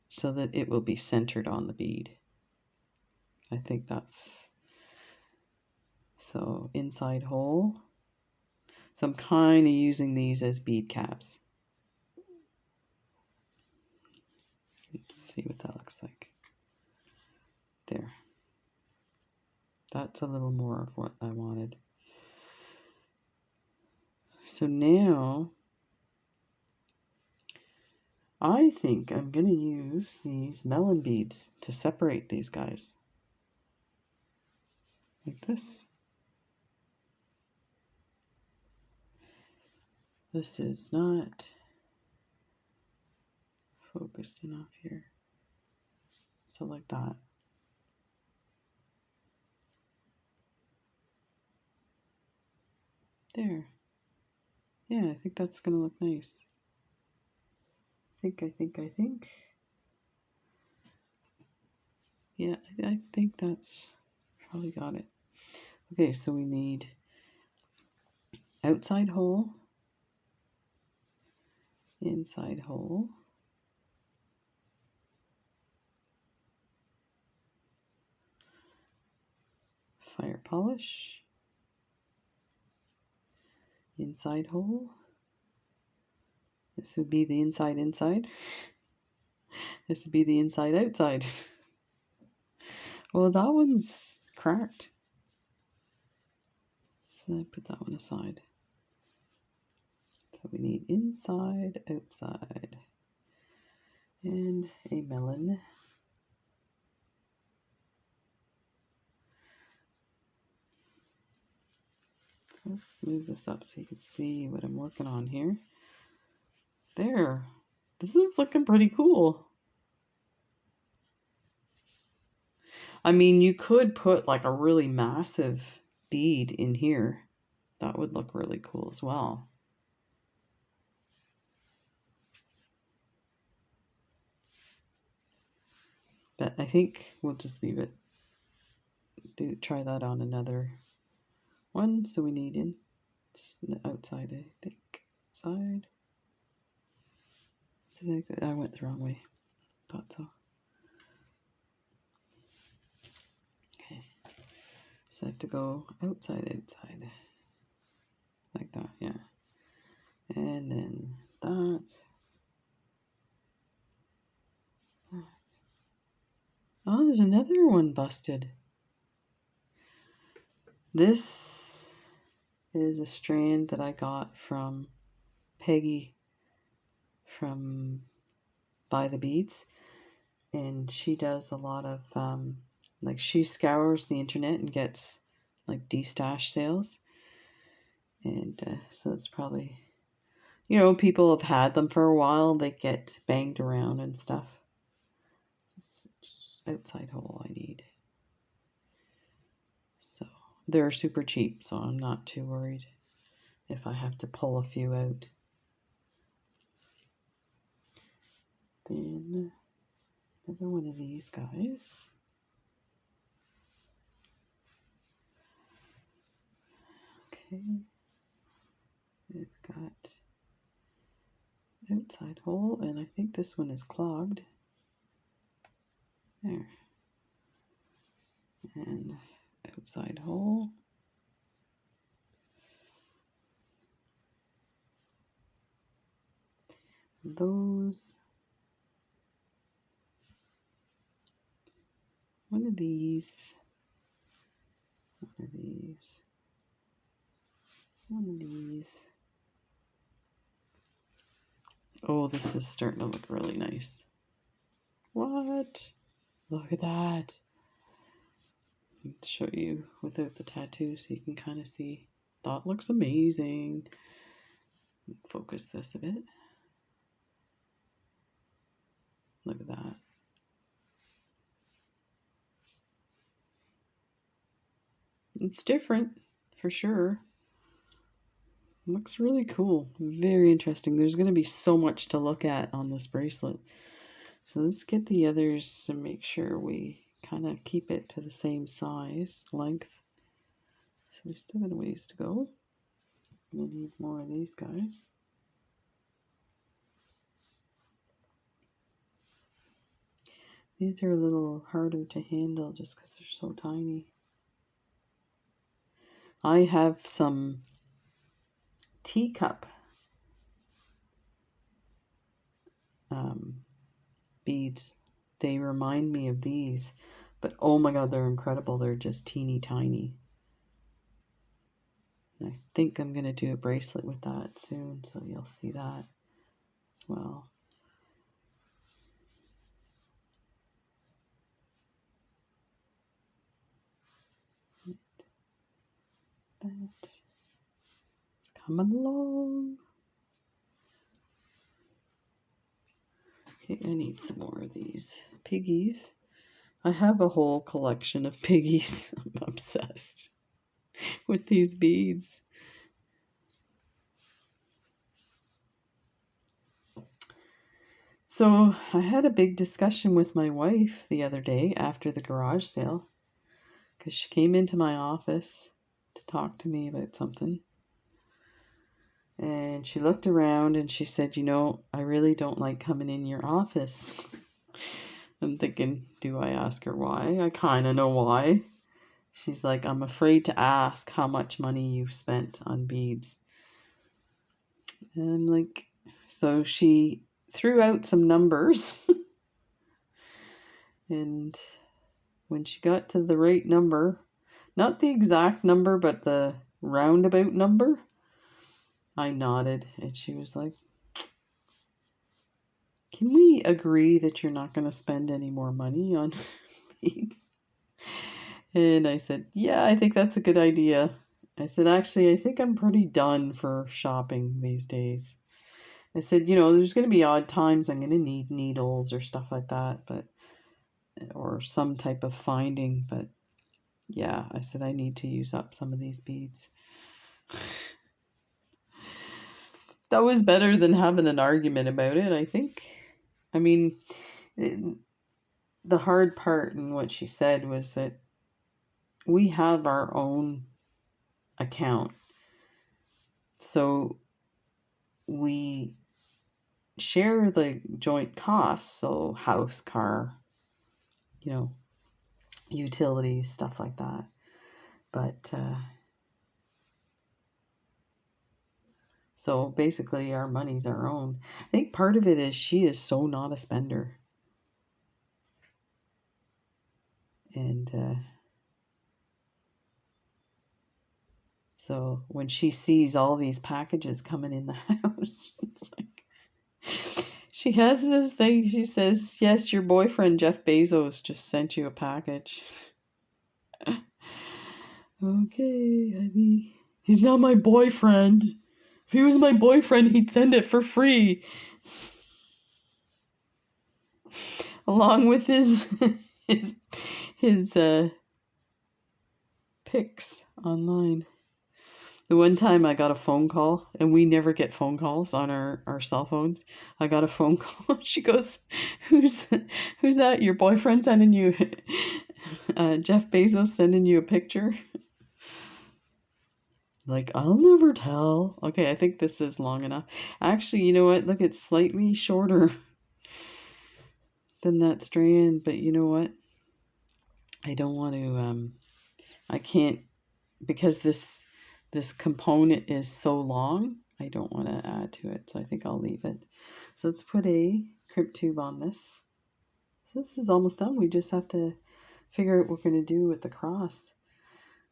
so that it will be centered on the bead. I think that's so inside hole. So I'm kind of using these as bead caps. Let's see what that looks like. There. That's a little more of what I wanted. So now I think I'm going to use these melon beads to separate these guys. Like this. This is not focused enough here. So like that. There. Yeah, I think that's going to look nice. I think. Yeah, I think that's probably got it. Okay, so we need outside hole, inside hole, fire polish, inside hole. This would be the inside inside. This would be the inside outside. Well, that one's cracked. So I put that one aside. So we need inside, outside, and a melon. Let's move this up so you can see what I'm working on here. There. This is looking pretty cool. I mean, you could put like a really massive bead in here. That would look really cool as well. But I think we'll just leave it. Try that on another one. So we need in the outside, I think. Side. I went the wrong way. Thought so. Okay. So I have to go outside. Like that, yeah. And then that. Oh, there's another one busted. This is a strand that I got from Peggy from Buy the Beads. And she does a lot of, like she scours the internet and gets like de-stash sales. And so it's probably, people have had them for a while. They get banged around and stuff. Just outside hole I need. So they're super cheap, so I'm not too worried if I have to pull a few out. Then another one of these guys. Okay. We've got outside hole, and I think this one is clogged. There. And outside hole. Those. One of these. One of these. One of these. Oh, this is starting to look really nice. What? Look at that. I'll show you without the tattoo so you can kind of see. That looks amazing. Focus this a bit. Look at that. It's different, for sure. Looks really cool. Very interesting. There's going to be so much to look at on this bracelet. So let's get the others and make sure we kind of keep it to the same size, length. So we still got a ways to go. I'm going to need more of these guys. These are a little harder to handle just because they're so tiny. I have some teacup beads. They remind me of these, but oh my god, they're incredible. They're just teeny tiny. And I think I'm going to do a bracelet with that soon, so you'll see that as well. That's coming along. Okay, I need some more of these piggies. I have a whole collection of piggies. I'm obsessed with these beads. So I had a big discussion with my wife the other day after the garage sale because she came into my office to talk to me about something. And she looked around and she said, I really don't like coming in your office. I'm thinking, do I ask her why? I kind of know why. She's like, I'm afraid to ask how much money you've spent on beads. And I'm like, so she threw out some numbers. And when she got to the right number, not the exact number, but the roundabout number, I nodded and she was like, can we agree that you're not going to spend any more money on beads? And I said, yeah, I think that's a good idea. I said, actually, I think I'm pretty done for shopping these days. I said, there's going to be odd times I'm going to need needles or stuff like that, or some type of finding, but yeah, I said I need to use up some of these beads. That was better than having an argument about it, I think. I mean, the hard part in what she said was that we have our own account. So we share the joint costs, so house, car, you know, utilities, stuff like that. But so basically our money's our own. I think part of it is she is so not a spender. And so when she sees all these packages coming in the house, it's like she has this thing. She says, "Yes, your boyfriend Jeff Bezos just sent you a package." Okay, honey. He's not my boyfriend. If he was my boyfriend, he'd send it for free, along with his his pics online. The one time I got a phone call, and we never get phone calls on our cell phones. I got a phone call. She goes, who's that? Your boyfriend sending you, Jeff Bezos sending you a picture? Like, I'll never tell. Okay, I think this is long enough. Actually, you know what? Look, it's slightly shorter than that strand, but you know what? I don't want to, I can't, because this component is so long, I don't want to add to it, so I think I'll leave it. So let's put a crimp tube on this. So this is almost done. We just have to figure out what we're going to do with the cross.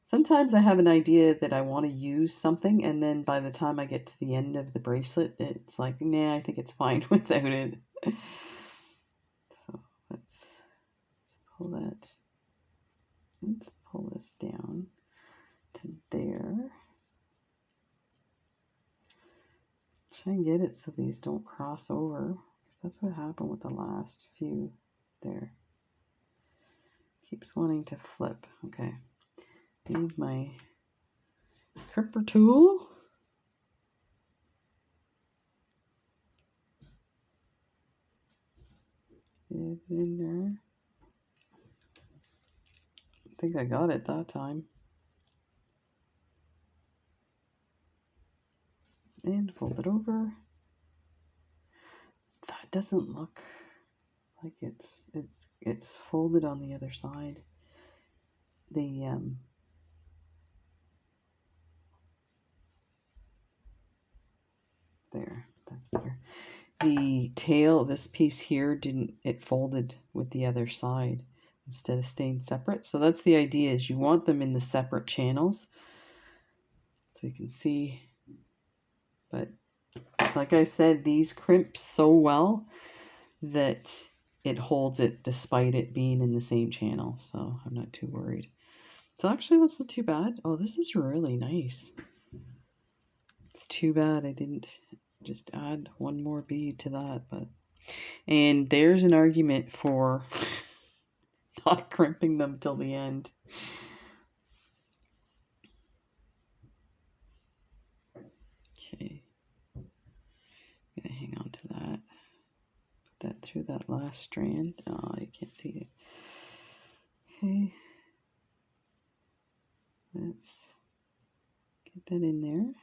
Sometimes I have an idea that I want to use something, and then by the time I get to the end of the bracelet, it's like, nah, I think it's fine without it. So let's pull that. Let's pull this down to there. Try and get it so these don't cross over, because that's what happened with the last few there. Keeps wanting to flip. Okay. Need my crimper tool. Get it in there. I think I got it that time. And fold it over. That doesn't look like it's folded on the other side. There, that's better. The tail, this piece here, it folded with the other side instead of staying separate. So that's the idea, is you want them in the separate channels so you can see. But like I said, these crimp so well that it holds it despite it being in the same channel, so I'm not too worried. So actually that's not too bad. Oh, this is really nice. It's too bad I didn't just add one more bead to that, but and there's an argument for not crimping them till the end. Okay, I'm gonna hang on to that. Put that through that last strand. Oh, you can't see it. Okay, let's get that in there.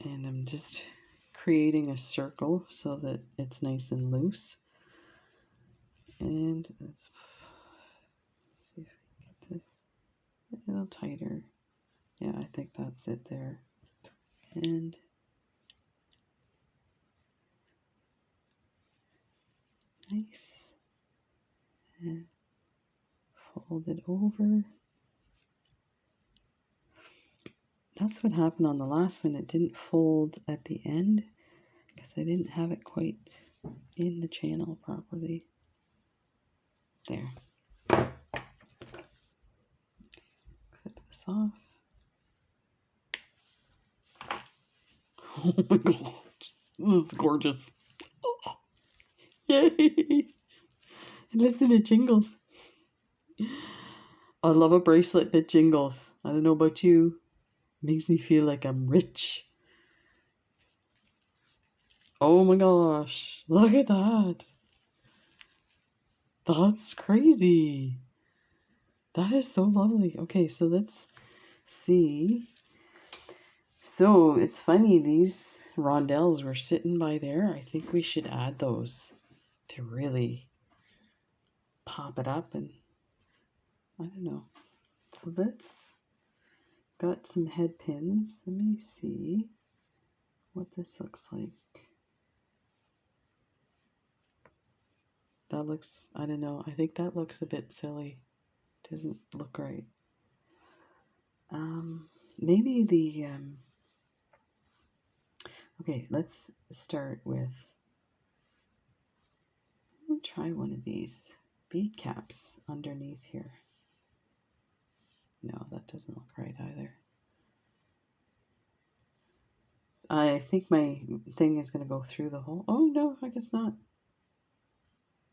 And I'm just creating a circle so that it's nice and loose. And let's see if we can get this a little tighter. Yeah, I think that's it there. And nice. And fold it over. That's what happened on the last one. It didn't fold at the end because I didn't have it quite in the channel properly. There. Clip this off. Oh my god. This is gorgeous. Oh, yay! Listen, it jingles. I love a bracelet that jingles. I don't know about you. Makes me feel like I'm rich. Oh my gosh. Look at that. That's crazy. That is so lovely. Okay, so let's see. So it's funny, these rondelles were sitting by there. I think we should add those to really pop it up, and I don't know. So let's got some head pins. Let me see what this looks like. That looks, I don't know, I think that looks a bit silly. Doesn't look right. Maybe the, okay, let's start with, let me try one of these bead caps underneath here. No, that doesn't look right either. I think my thing is going to go through the hole. Oh, no, I guess not.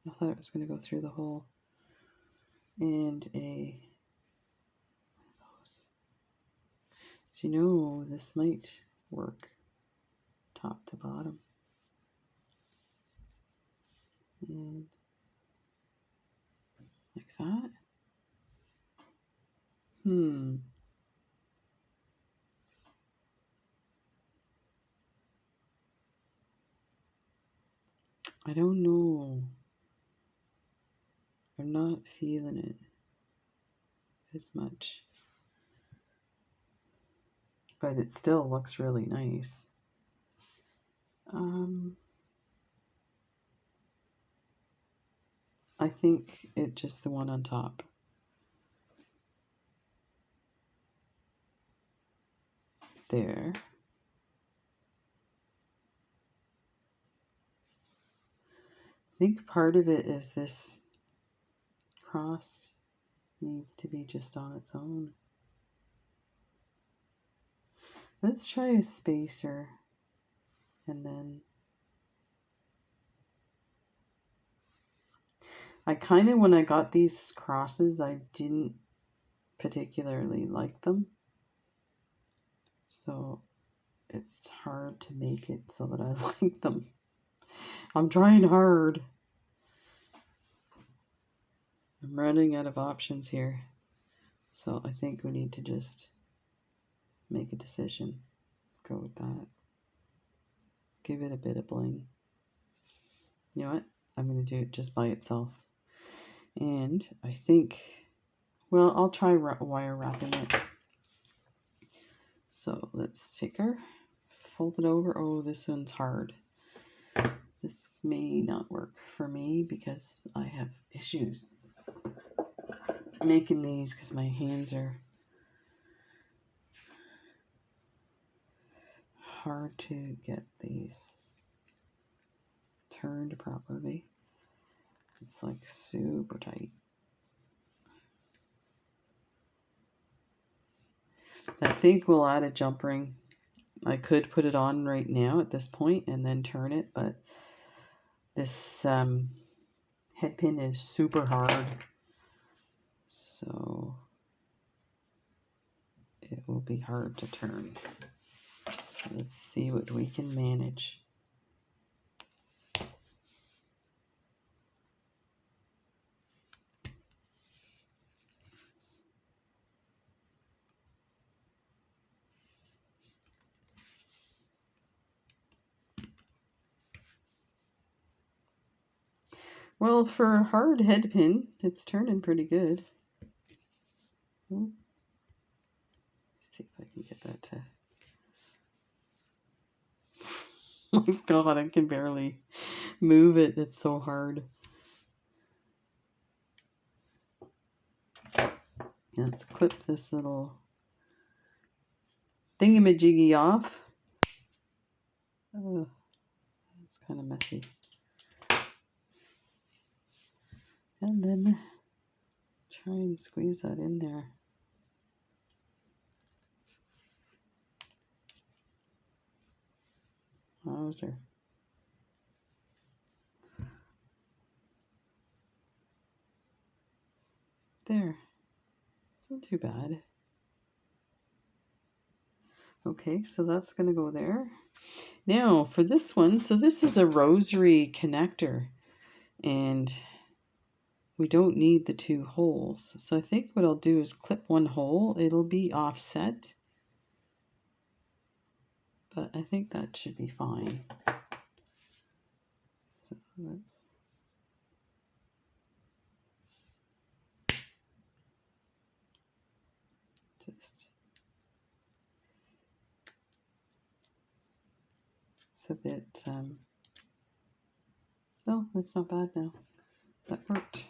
I thought it was going to go through the hole. And a, so you know, this might work top to bottom. And like that. I don't know. I'm not feeling it as much. But it still looks really nice. I think it's just the one on top. There. I think part of it is this cross needs to be just on its own. Let's try a spacer, and then I kind of, when I got these crosses, I didn't particularly like them, so it's hard to make it so that I like them. I'm trying hard. I'm running out of options here, so I think we need to just make a decision. Go with that. Give it a bit of bling. You know what? I'm going to do it just by itself. And I think, well, I'll try wire wrapping it. So let's take her, fold it over. Oh, this one's hard. This may not work for me because I have issues making these because my hands are hard to get these turned properly. It's like super tight. I think we'll add a jump ring. I could put it on right now at this point and then turn it, but this head pin is super hard, so it will be hard to turn. Let's see what we can manage. Well, for a hard head pin, it's turning pretty good. Let's see if I can get that to... Oh my god, I can barely move it. It's so hard. Let's clip this little thingamajiggy off. Oh, it's kind of messy. And then try and squeeze that in there. Wowzer. There. It's not too bad. Okay, so that's going to go there. Now for this one, so this is a rosary connector, and we don't need the 2 holes. So I think what I'll do is clip one hole. It'll be offset, but I think that should be fine. So let's just, it's a bit, oh, that's not bad now. That worked.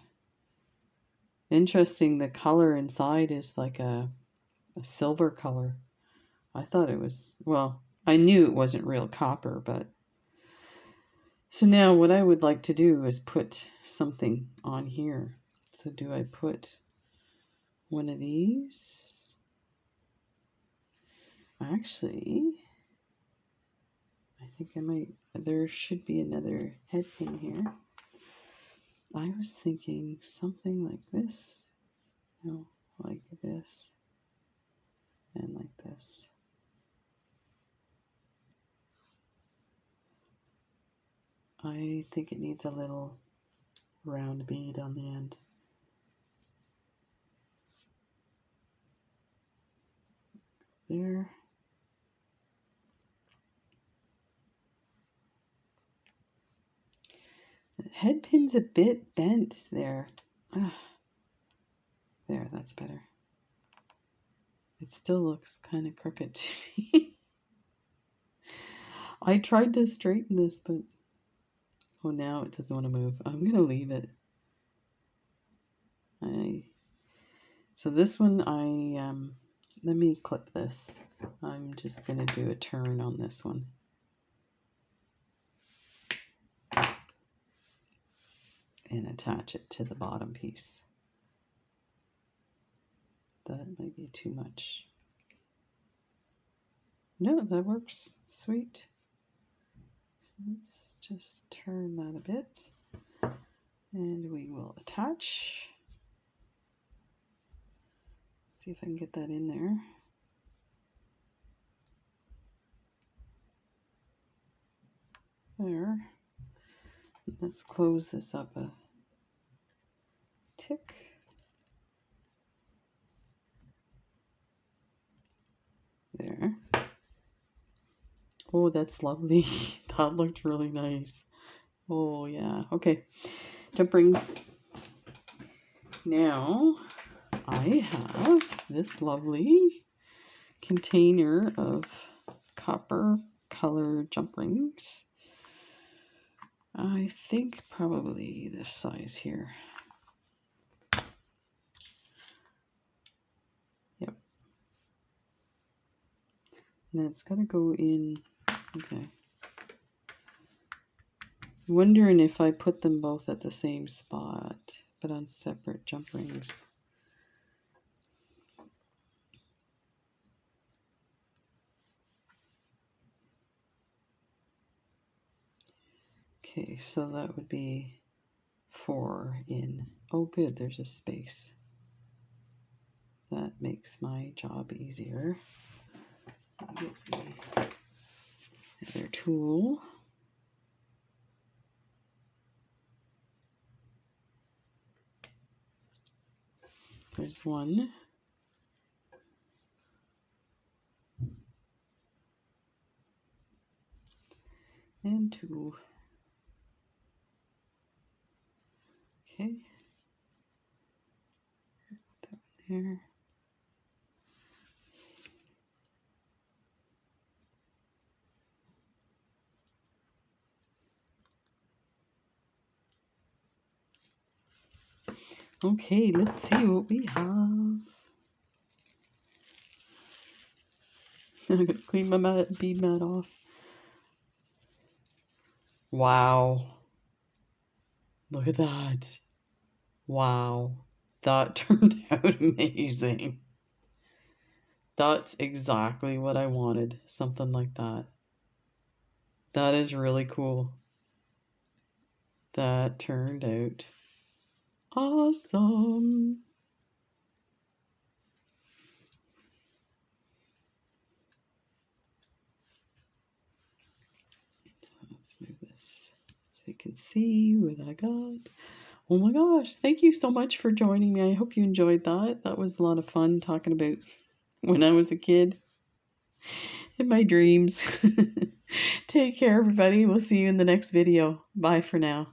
Interesting, the color inside is like a silver color. I thought it was, well, I knew it wasn't real copper, but so now what I would like to do is put something on here. So do I put one of these? Actually, I think I might, there should be another head pin here. I was thinking something like this. No, like this and like this. I think it needs a little round bead on the end. There. The head pin's a bit bent there. Ah, there, that's better. It still looks kind of crooked to me. I tried to straighten this, but oh, now it doesn't want to move. I'm gonna leave it. So this one, let me clip this. I'm just gonna do a turn on this one. And attach it to the bottom piece. That might be too much. No, that works. Sweet. So let's just turn that a bit. And we will attach. See if I can get that in there. There. Let's close this up a tick. There. Oh, that's lovely. That looked really nice. Oh, yeah. Okay. Jump rings. Now, I have this lovely container of copper color jump rings. I think probably this size here. Yep. Now it's got to go in. Okay. Wondering if I put them both at the same spot, but on separate jump rings. Okay, so that would be 4 in. Oh, good, there's a space. That makes my job easier. Get the other tool. There's 1. And 2. Okay. Put that there. Okay, let's see what we have. I'm gonna clean my bead mat off. Wow. Look at that. Wow. That turned out amazing. That's exactly what I wanted. Something like that. That is really cool. That turned out awesome. Let's move this so you can see what I got. Oh my gosh, thank you so much for joining me. I hope you enjoyed that. That was a lot of fun talking about when I was a kid in my dreams. Take care, everybody. We'll see you in the next video. Bye for now.